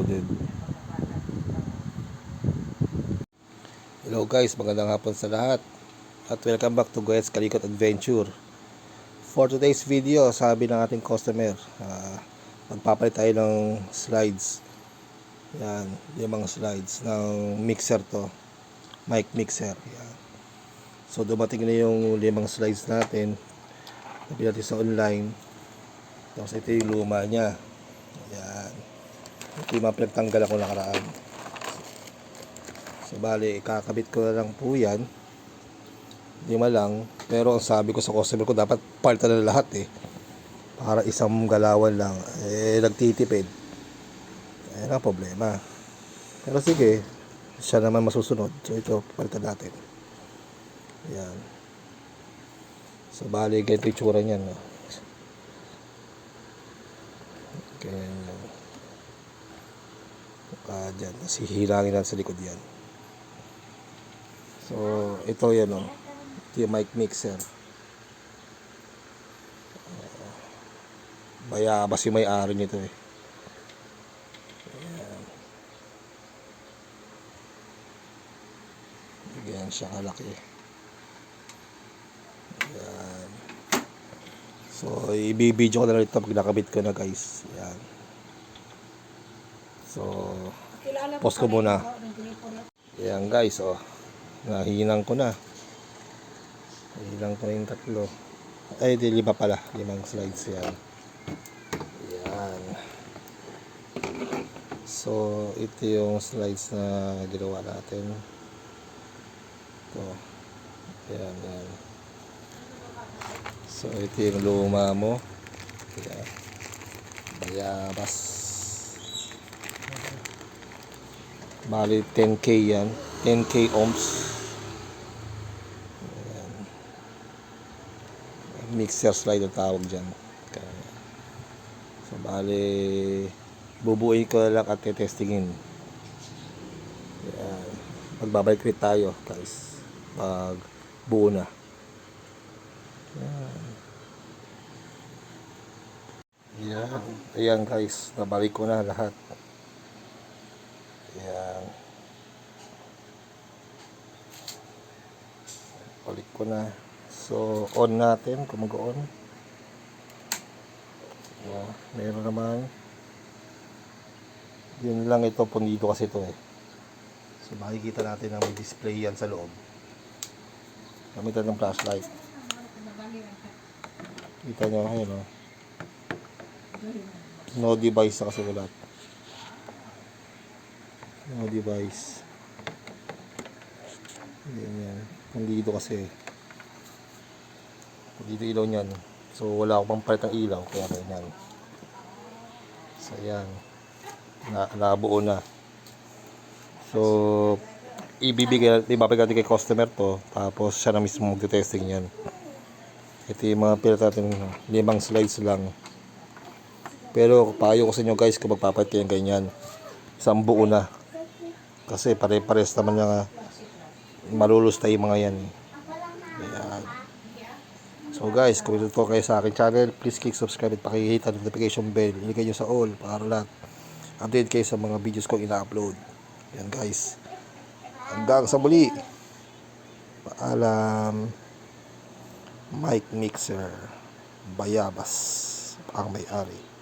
loaded. Hello guys, magandang hapon sa lahat at welcome back to Guys Kalikot Adventure. For today's video, sabi ng ating customer, magpapalit tayo ng slides. Yan, 5 slides ng mixer to, mic mixer. Yan. So dumating na yung 5 slides natin, sabi natin sa online. Tapos ito yung luma nya. Yan, ito yung mga pinagtanggal ako nakaraan. So bali, kakabit ko na lang po yan, 5 lang. Pero ang sabi ko sa customer ko, dapat palitan na lahat para isang galawan lang. Nagtitipid. Ayan ang problema. Pero sige, siya naman masusunod. So ito, palitan natin. Ayan. So bali, ganito yung tsura niyan. Ganyan. Dyan, hilangin lang sa likod yan. So ito yan ito yung mic mixer. Bayabas yung may-ari nito Ayan. Ganyan siya kalaki. Ayan. So ibibidyo ko na lang ito pag nakabit ko na guys. Ayan. So pause ko muna. Ayan guys, nahinang ko na. Nahinang ko na yung 3. Ay, di 5 pala. 5 slides yan. Ayan. So, ito yung slides na ginawa natin. Ito. Ayan, ayan. So, ito yung luma mo. Ayan. Bayabas. Bali, 10K yan. 10K ohms. Mixer slide ang tawag dyan. So bali, bubuin ko lang at testingin. Ayan. Magbabalik ulit tayo guys pag buo na. Ayan. Ayan guys, nabalik ko na lahat. Ayan. Balik ko na. So, on natin, kung mag-on. Meron naman. Yun lang ito, pundido kasi ito So, makikita natin na may display yan sa loob. Gamitan ng flashlight. Kita nyo, ayun no device na kasi ulat. No device. Yan. Pundido kasi. Dito ilaw niyan. So wala akong pampalit ng ilaw kaya ganyan. So ayan. Nabuo na. So ibibigay natin kay customer to, tapos siya na mismo magte-testing niyan. Ito yung mga pilit natin, 5 slides lang. Pero payo ko sa inyo guys, kung magpapalit kayo ganyan, isang buo na. Kasi pare-pares naman yung malulustay yung mga yan. Ayan. So guys, kung ito kayo sa akin channel, please click subscribe at pakihit ang notification bell. Ilagay nyo sa all para lahat update kayo sa mga videos ko ina-upload. Yan guys. Hanggang sa muli. Paalam. Mic mixer. Bayabas ang may-ari.